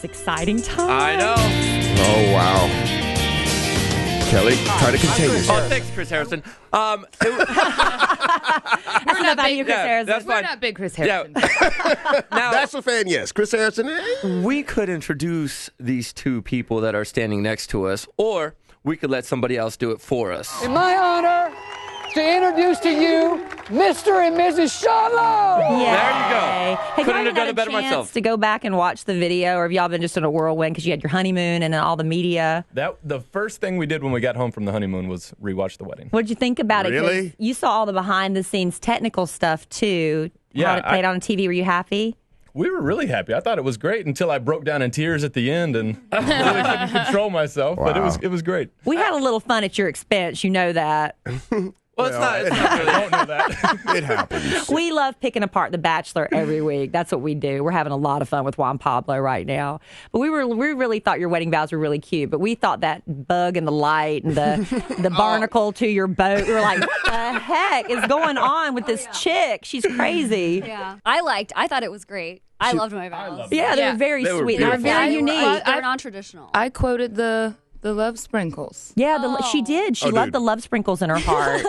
exciting time. I know. Oh, wow. Kelly, try to contain yourself. Oh, thanks, Chris Harrison. That's enough out of you, Chris Harrison. That's fine. We're not big Chris Harrison. Yeah. Now, Bachelor fan, yes. Chris Harrison, we could introduce these two people that are standing next to us, or we could let somebody else do it for us. In my honor, to introduce to you Mr. and Mrs. Sean Lowe. Yay. There you go. Have Couldn't y'all have even done had it better a chance myself. to go back and watch the video, or have y'all been just in a whirlwind because you had your honeymoon and then all the media? The first thing we did when we got home from the honeymoon was rewatch the wedding. What did you think about it? 'Cause Really? you saw all the behind-the-scenes technical stuff, too. Yeah, How it played on TV. Were you happy? We were really happy. I thought it was great until I broke down in tears at the end and really couldn't control myself. But it was great. We had a little fun at your expense. You know that. Well, it's not really. I don't know that. it happens. We love picking apart The Bachelor every week. That's what we do. We're having a lot of fun with Juan Pablo right now. But we really thought your wedding vows were really cute. But we thought that bug in the light and the barnacle to your boat. We were like, what the heck is going on with this chick? She's crazy. Yeah. I thought it was great. I loved my vows. Yeah, they were very They were sweet. They were beautiful. very unique. They're non-traditional. I quoted the love sprinkles. Yeah, she did. She loved dude. the love sprinkles in her heart.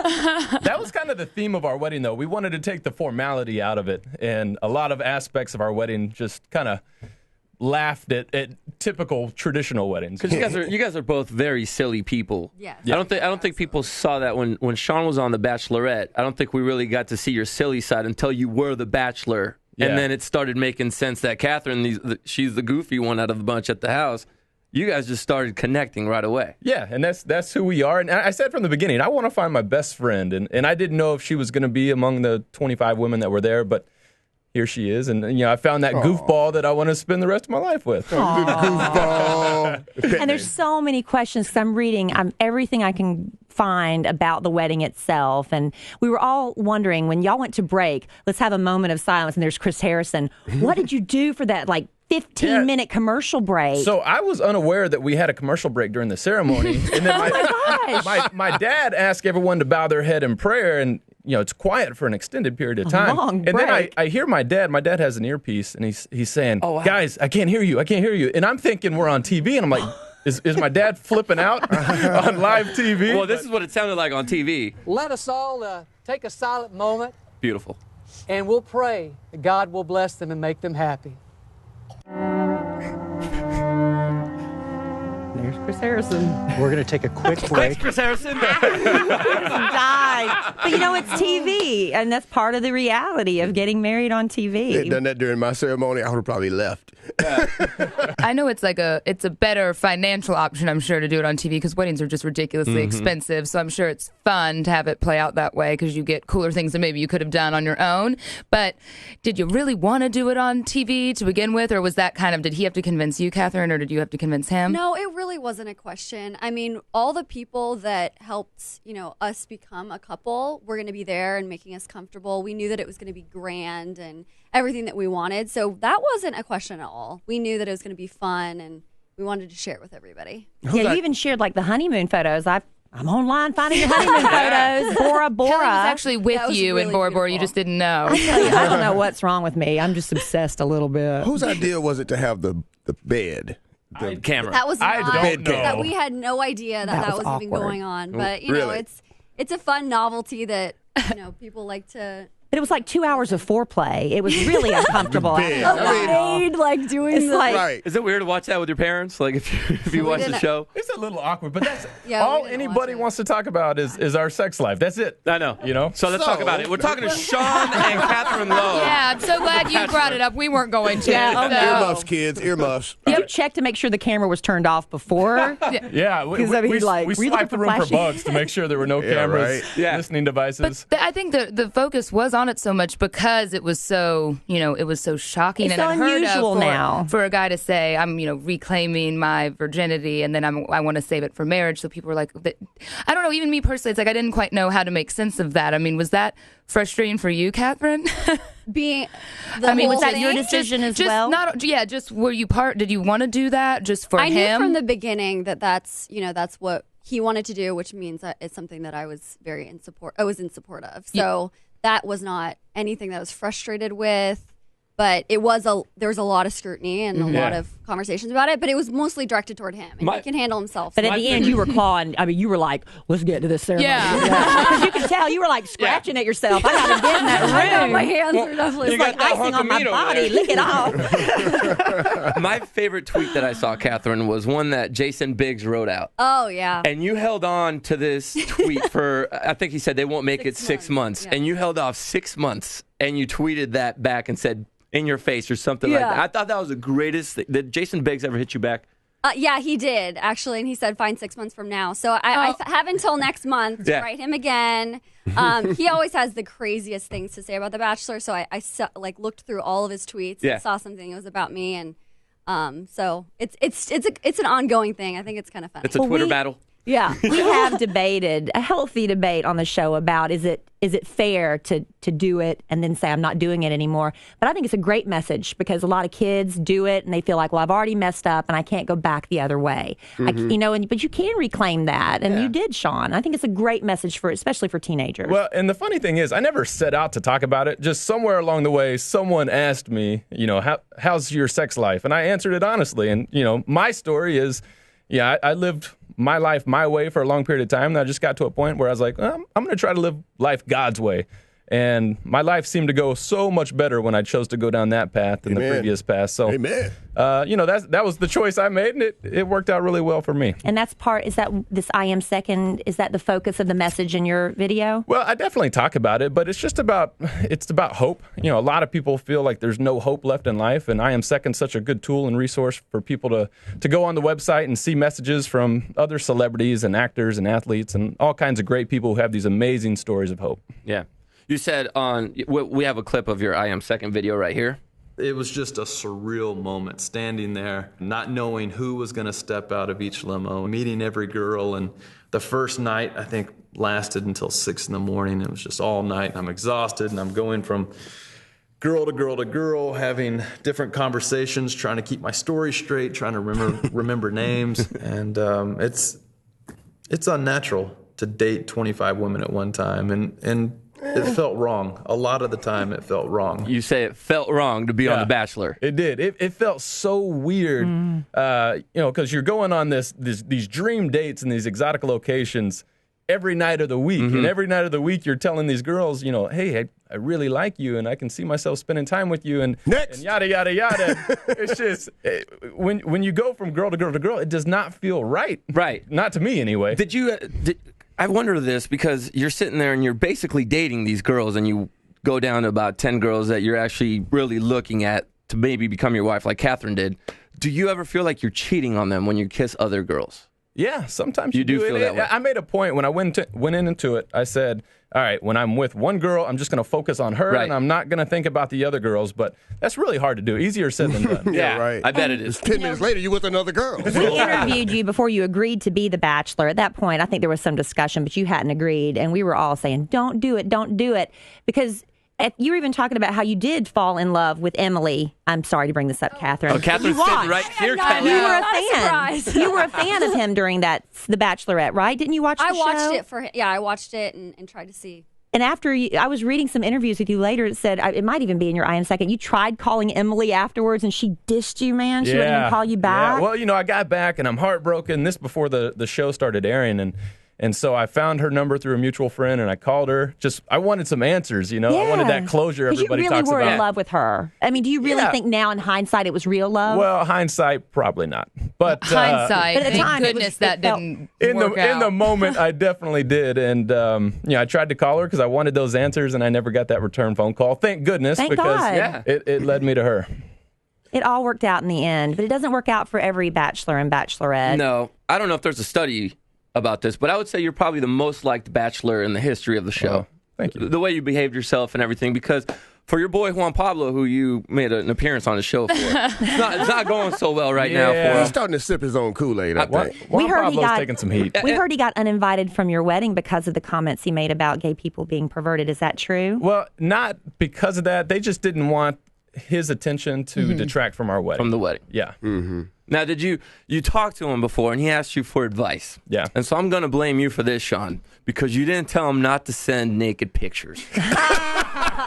That was kind of the theme of our wedding, though. We wanted to take the formality out of it. And a lot of aspects of our wedding just kind of laughed at typical traditional weddings. Because you guys are both very silly people. Yes. I don't think people saw that when Sean was on The Bachelorette. I don't think we really got to see your silly side until you were the Bachelor, Yeah. and then it started making sense that Catherine, she's the goofy one out of the bunch at the house. You guys just started connecting right away. Yeah, and that's who we are. And I said from the beginning, I want to find my best friend. And I didn't know if she was going to be among the 25 women that were there, but here she is. And I found that goofball that I want to spend the rest of my life with. Goofball. And there's so many questions because I'm reading everything I can find about the wedding itself. And we were all wondering, when y'all went to break, let's have a moment of silence, and there's Chris Harrison. What did you do for that, 15-minute commercial break? So I was unaware that we had a commercial break during the ceremony. And then my dad asked everyone to bow their head in prayer, and it's quiet for an extended period of time. Long and then break. I hear my dad. My dad has an earpiece, and he's saying, Oh, wow. "Guys, I can't hear you. I can't hear you." And I'm thinking we're on TV, and I'm like, "Is my dad flipping out on live TV?" Well, this is what it sounded like on TV. Let us all take a silent moment, Beautiful. and we'll pray that God will bless them and make them happy. There's Chris Harrison. We're going to take a quick Thanks, break. Chris Harrison. Died. But it's TV, and that's part of the reality of getting married on TV. They'd done that during my ceremony, I would have probably left. I know it's it's a better financial option, I'm sure, to do it on TV because weddings are just ridiculously expensive. So I'm sure it's fun to have it play out that way because you get cooler things than maybe you could have done on your own. But did you really want to do it on TV to begin with, or was that did he have to convince you, Catherine, or did you have to convince him? No, it really wasn't a question. I mean, all the people that helped, us become a couple were going to be there and making us comfortable. We knew that it was going to be grand and everything that we wanted. So that wasn't a question at all. We knew that it was going to be fun, and we wanted to share it with everybody. Yeah, you even shared the honeymoon photos. I'm online finding your honeymoon photos. Bora Bora. Kelly was actually with That was you in really Bora Bora. You beautiful. just didn't know. I don't know what's wrong with me. I'm just obsessed a little bit. Whose idea was it to have the bed? Camera. That was I not, don't know. that we had no idea that That was was even awkward. going on. But, Really? it's a fun novelty that, people like to... But it was 2 hours of foreplay. It was really uncomfortable. bed. I mean, doing It's right. Is it weird to watch that with your parents? If you watch the didn't- show? It's a little awkward, but that's Yeah, we all didn't anybody watch it. wants to talk about is our sex life. That's it. I know. So let's So- talk about it. We're talking to Sean and Catherine Lowe. Yeah, I'm so glad you brought it up. We weren't going to. Yeah, Earmuffs, kids, earmuffs. Did you check to make sure the camera was turned off before? Yeah, we 'Cause, I mean, we were you swiped looking the for room for flashy? bugs to make sure there were no Yeah, cameras, right. Yeah. listening devices. I think the focus was on it so much because it was so, it was so shocking It's and so unheard unusual of now. for a guy to say, I'm, reclaiming my virginity and then I want to save it for marriage. So people were like, I don't know, even me personally, it's I didn't quite know how to make sense of that. I mean, was that frustrating for you, Catherine? Being was that your decision as just well? Just were you did you want to do that just for I him? knew from the beginning that's what he wanted to do, which means that it's something that I was very in support. I was in support of. So that was not anything that I was frustrated with. But there was a lot of scrutiny and a lot of conversations about it, but it was mostly directed toward him, and he can handle himself. But at the end, you were clawing. I mean, you were like, "Let's get to this ceremony." Because you could tell you were like scratching at yourself. I got to get in that room. My hands were definitely It's like icing on my body. Lick it off. My favorite tweet that I saw, Catherine, was one that Jason Biggs wrote out. Oh, yeah. And you held on to this tweet for, I think he said they won't make it 6 months. Yeah. And you held off 6 months, and you tweeted that back and said, in your face or something like that. I thought that was the greatest thing. Did Jason Biggs ever hit you back? Yeah, he did, actually, and he said, fine, 6 months from now. So I have until next month to write him again. He always has the craziest things to say about The Bachelor, so I looked through all of his tweets and saw something that was about me, and so it's an ongoing thing. I think it's kind of fun. It's a Twitter battle. Yeah, we have debated a healthy debate on the show about is it fair to do it and then say I'm not doing it anymore. But I think it's a great message because a lot of kids do it and they feel like, well, I've already messed up and I can't go back the other way. But you can reclaim that, and you did, Sean. I think it's a great message especially for teenagers. Well, and the funny thing is, I never set out to talk about it. Just somewhere along the way, someone asked me, how's your sex life? And I answered it honestly. And my story is, I lived my life my way for a long period of time, and I just got to a point where I was like, I'm going to try to live life God's way. And my life seemed to go so much better when I chose to go down that path than the previous path. So, that was the choice I made, and it worked out really well for me. And that's is that this I am second, is that the focus of the message in your video? Well, I definitely talk about it, but it's about hope. A lot of people feel like there's no hope left in life, and I am second such a good tool and resource for people to go on the website and see messages from other celebrities and actors and athletes and all kinds of great people who have these amazing stories of hope. Yeah. You said we have a clip of your I Am Second video right here. It was just a surreal moment, standing there, not knowing who was going to step out of each limo, meeting every girl. And the first night, I think, lasted until 6 in the morning. It was just all night, and I'm exhausted, and I'm going from girl to girl to girl, having different conversations, trying to keep my story straight, trying to remember names. And it's unnatural to date 25 women at one time. And it felt wrong. A lot of the time, it felt wrong. You say it felt wrong to be on The Bachelor. It did. It felt so weird, because you're going on these dream dates in these exotic locations every night of the week. And every night of the week, you're telling these girls, hey, I really like you, and I can see myself spending time with you, and yada, yada, yada. It's just, when you go from girl to girl to girl, it does not feel right. Right. Not to me, anyway. I wonder this because you're sitting there and you're basically dating these girls, and you go down to about 10 girls that you're actually really looking at to maybe become your wife like Catherine did. Do you ever feel like you're cheating on them when you kiss other girls? Yeah, sometimes you do feel that way. I made a point when I went into it. I said, all right, when I'm with one girl, I'm just going to focus on her, and I'm not going to think about the other girls. But that's really hard to do. Easier said than done. Yeah, right. I bet it is. 10 minutes later, you with another girl. We interviewed you before you agreed to be the Bachelor. At that point, I think there was some discussion, but you hadn't agreed. And we were all saying, don't do it. Because you were even talking about how you did fall in love with Emily. I'm sorry to bring this up, Catherine. Oh, Catherine's sitting right here. You were a fan. You were a fan of him during The Bachelorette, right? Didn't you watch the show? I watched it for him. Yeah, I watched it and tried to see. And after I was reading some interviews with you later, it said, it might even be in your I Am Second, you tried calling Emily afterwards and she dissed you, man. She wouldn't even call you back. Yeah. Well, I got back and I'm heartbroken. This before the show started airing. And so I found her number through a mutual friend, and I called her. I wanted some answers, I wanted that closure everybody talks about. You really were in love with her. I mean, do you really think now in hindsight it was real love? Well, hindsight, probably not. But hindsight, but at the time, goodness that didn't work out. In the moment, I definitely did. And, I tried to call her because I wanted those answers, and I never got that return phone call. Thank goodness, because it led me to her. It all worked out in the end, but it doesn't work out for every Bachelor and Bachelorette. No, I don't know if there's a study about this, but I would say you're probably the most liked Bachelor in the history of the show. Oh, thank you. The way you behaved yourself and everything, because for your boy Juan Pablo, who you made an appearance on the show for, it's not going so well right now for him. He's starting to sip his own Kool-Aid, I think. Juan Pablo's taking some heat. We heard he got uninvited from your wedding because of the comments he made about gay people being perverted. Is that true? Well, not because of that. They just didn't want his attention to detract from our wedding. From the wedding. Yeah. Mm-hmm. Now, did you talked to him before, and he asked you for advice? Yeah. And so I'm going to blame you for this, Sean, because you didn't tell him not to send naked pictures.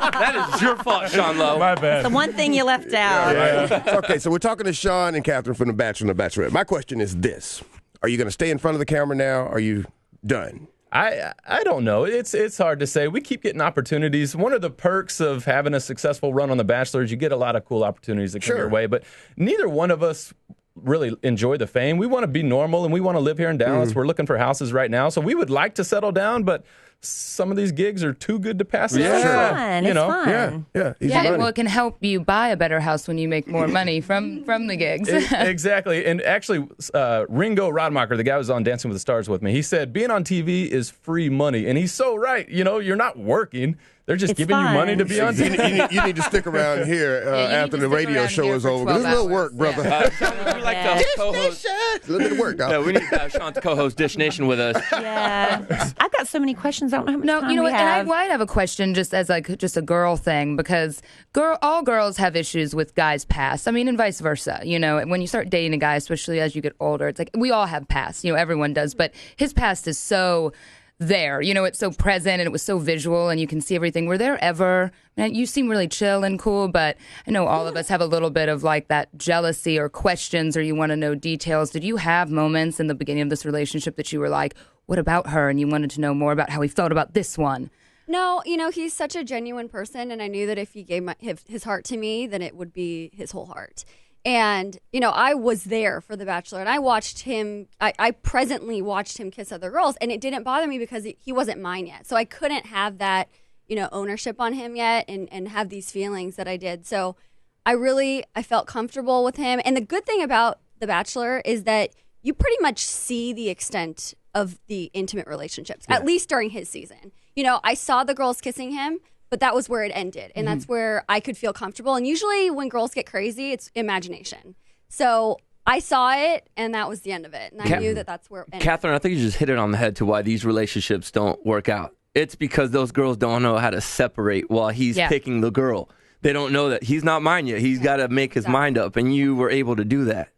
That is your fault, Sean Lowe. My bad. The one thing you left out. Okay, so we're talking to Sean and Catherine from The Bachelor and The Bachelorette. My question is this. Are you going to stay in front of the camera now? Or are you done? I don't know. It's hard to say. We keep getting opportunities. One of the perks of having a successful run on The Bachelor is you get a lot of cool opportunities that come your way. But neither one of us really enjoy the fame. We want to be normal, and we want to live here in Dallas. We're looking for houses right now. So we would like to settle down, but some of these gigs are too good to pass. It's fun. You know? Fun. Yeah. Well, it can help you buy a better house when you make more money from the gigs. Exactly. And actually, Ringo Rodmacher, the guy who was on Dancing with the Stars with me, he said being on TV is free money. And he's so right. You know, you're not working. They're just giving you money to be on TV. You need to stick around here after the radio show is over. This is a little work, brother. Sean, would you like to co-host? A little bit of work, dog. Yeah, we need Sean to co-host Dish Nation with us. Yeah. I've got so many questions. I don't know how much time You know we what? have. And I have a question just as just a girl thing, because all girls have issues with guys' past. I mean, and vice versa. You know, when you start dating a guy, especially as you get older, it's like we all have past. You know, everyone does, but his past is so there. You know, it's so present and it was so visual and you can see everything. Were there ever, man, you seem really chill and cool, but I know all of us have a little bit of like that jealousy or questions, or you want to know details. Did you have moments in the beginning of this relationship that you were like, what about her? And you wanted to know more about how he felt about this one? No, you know, he's such a genuine person, and I knew that if he gave his heart to me, then it would be his whole heart. And, you know, I was there for The Bachelor, and I watched him, I presently watched him kiss other girls, and it didn't bother me because he wasn't mine yet. So I couldn't have that, you know, ownership on him yet and have these feelings that I did. So I felt comfortable with him. And the good thing about The Bachelor is that you pretty much see the extent of the intimate relationships, at least during his season. You know, I saw the girls kissing him, but that was where it ended. And that's where I could feel comfortable. And usually when girls get crazy, it's imagination. So I saw it, and that was the end of it. And I knew that that's where it ended. Catherine, I think you just hit it on the head to why these relationships don't work out. It's because those girls don't know how to separate while he's picking the girl. They don't know that he's not mine yet. He's got to make his mind up, and you were able to do that.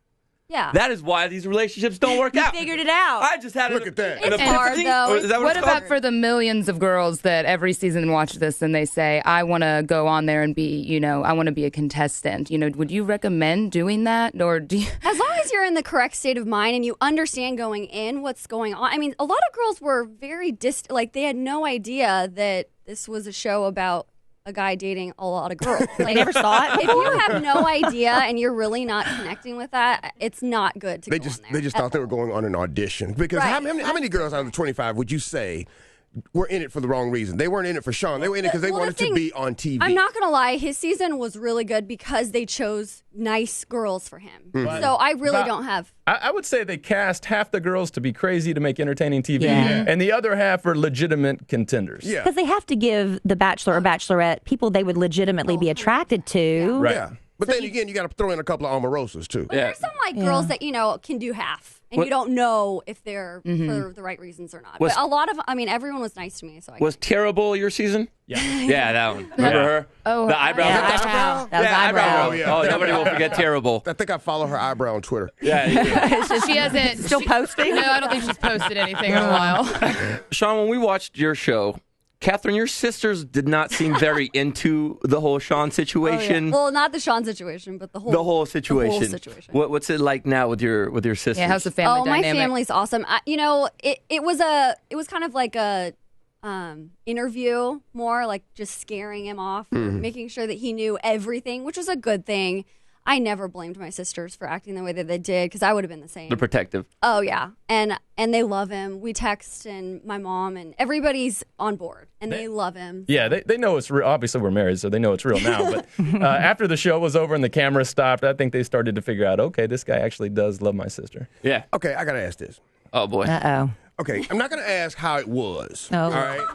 Yeah. That is why these relationships don't work out. You figured it out. I just had Look at that. It's hard, though. Is that What it's about called? for the millions of girls that every season watch this and they say, I want to go on there and be, you know, I want to be a contestant. You know, would you recommend doing that? Or do you... As long as you're in the correct state of mind and you understand going in what's going on. I mean, a lot of girls were very like they had no idea that this was a show about a guy dating a lot of girls. They never saw it. If you have no idea and you're really not connecting with that, it's not good to go on there. They just thought they were going on an audition. Because how many girls out of the 25 would you say were in it for the wrong reason? They weren't in it for Sean. They were in it because they wanted to be on TV. I'm not going to lie. His season was really good because they chose nice girls for him. So I really don't have... I would say they cast half the girls to be crazy to make entertaining TV, and the other half are legitimate contenders. Yeah. Because they have to give the Bachelor or Bachelorette people they would legitimately be attracted to. Right. Yeah. But then again, you got to throw in a couple of Omarosas, too. But there's some like girls that, you know, can do half. And you don't know if they're for the right reasons or not. But a lot of, I mean, everyone was nice to me. So Was Terrible your season? Yeah. Yeah, that one. Remember her? Oh, the eyebrow. Yeah, eyebrow. That was eyebrow. Oh, nobody will forget Terrible. I think I follow her eyebrow on Twitter. Yeah. she hasn't... Still posting? No, I don't think she's posted anything in a while. Sean, when we watched your show, Catherine, your sisters did not seem very into the whole Sean situation. Well, not the Sean situation, but the whole situation. The whole situation. What's it like now with your sisters? Yeah, how's the family dynamic? My family's awesome. You know, it was kind of like a interview, more like just scaring him off, making sure that he knew everything, which was a good thing. I never blamed my sisters for acting the way that they did because I would have been the same. They're protective. Oh yeah, and they love him. We text, and my mom and everybody's on board, and they love him. Yeah, they know it's real. Obviously, we're married, so they know it's real now. But after the show was over and the camera stopped, I think they started to figure out, okay, this guy actually does love my sister. Yeah. Okay, I got to ask this. Oh, boy. Uh-oh. Okay, I'm not going to ask how it was. Oh. All right?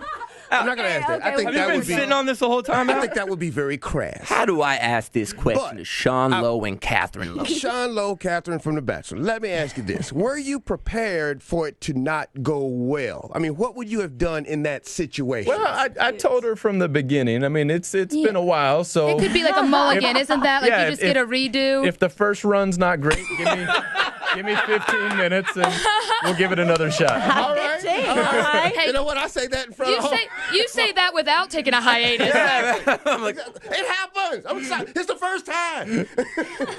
I'm not going to ask that. I think Have you that been would be sitting on this the whole time? I think that would be very crass. How do I ask this question But to Sean Lowe and Catherine Lowe? Sean Lowe, Catherine from The Bachelor. Let me ask you this. Were you prepared for it to not go well? I mean, what would you have done in that situation? Well, I told her from the beginning. I mean, it's been a while, so... It could be like a mulligan, isn't that? Like Yeah, you just get a redo? If the first run's not great, Give me 15 minutes and we'll give it another shot. All right. 15. All right. Hey, You know what? I say that in front of You say that without taking a hiatus. I'm like, It happens. I'm sorry. It's the first time.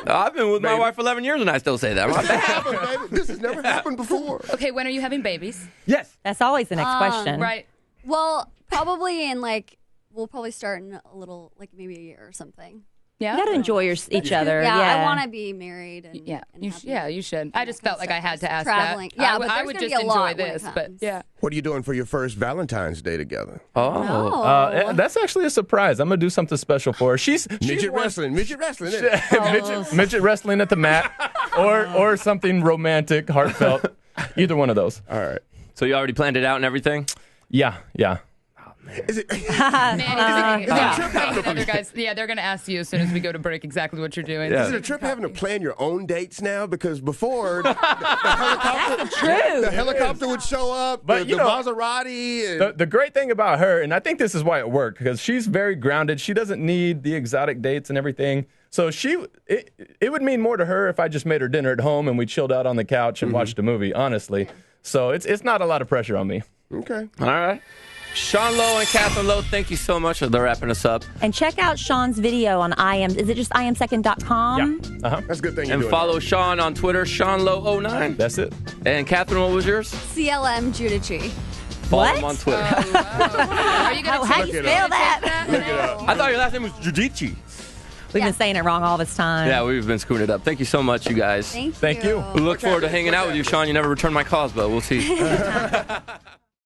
I've been with my wife for 11 years and I still say that. My It bad. happened, baby. This has never happened before. Okay, when are you having babies? Yes. That's always the next question. Right. Well, probably in we'll probably start in a little, maybe a year or something. Yeah. You got to enjoy each other. Yeah, Yeah. I want to be married. And, Yeah, and you have you should. I just felt like I had to ask traveling. that. Yeah, I, but I there's would gonna just be a lot enjoy when it this, but comes. yeah. What are you doing for your first Valentine's Day together? Oh. That's actually a surprise. I'm gonna do something special for her. She's Midget wrestling. Midget wrestling. Isn't it? midget wrestling at the mat, or something romantic, heartfelt. Either one of those. All right. So you already planned it out and everything? Yeah. Is it? Manny, Is it a trip having other guys, they're going to ask you as soon as we go to break exactly what you're doing. Is it a trip having to plan your own dates now? Because before the helicopter would show up, But, the Maserati. And The great thing about her, and I think this is why it worked, because she's very grounded. She doesn't need the exotic dates and everything. So it would mean more to her if I just made her dinner at home and we chilled out on the couch and watched a movie, honestly. So it's not a lot of pressure on me. Okay. All right. Sean Lowe and Catherine Lowe, thank you so much. They're wrapping us up. And check out Sean's video on is it just imsecond.com? Yeah. That's a good thing you're And doing follow that. Sean on Twitter, SeanLowe09. That's it. And Catherine, what was yours? CLM Judici. Follow What? him on Twitter. Are you going to How do you spell that? I thought your last name was Judici. We've been saying it wrong all this time. Yeah, we've been screwing it up. Thank you so much, you guys. Thank you. Thank you. We look forward to hanging out with you, Sean. You never return my calls, but we'll see.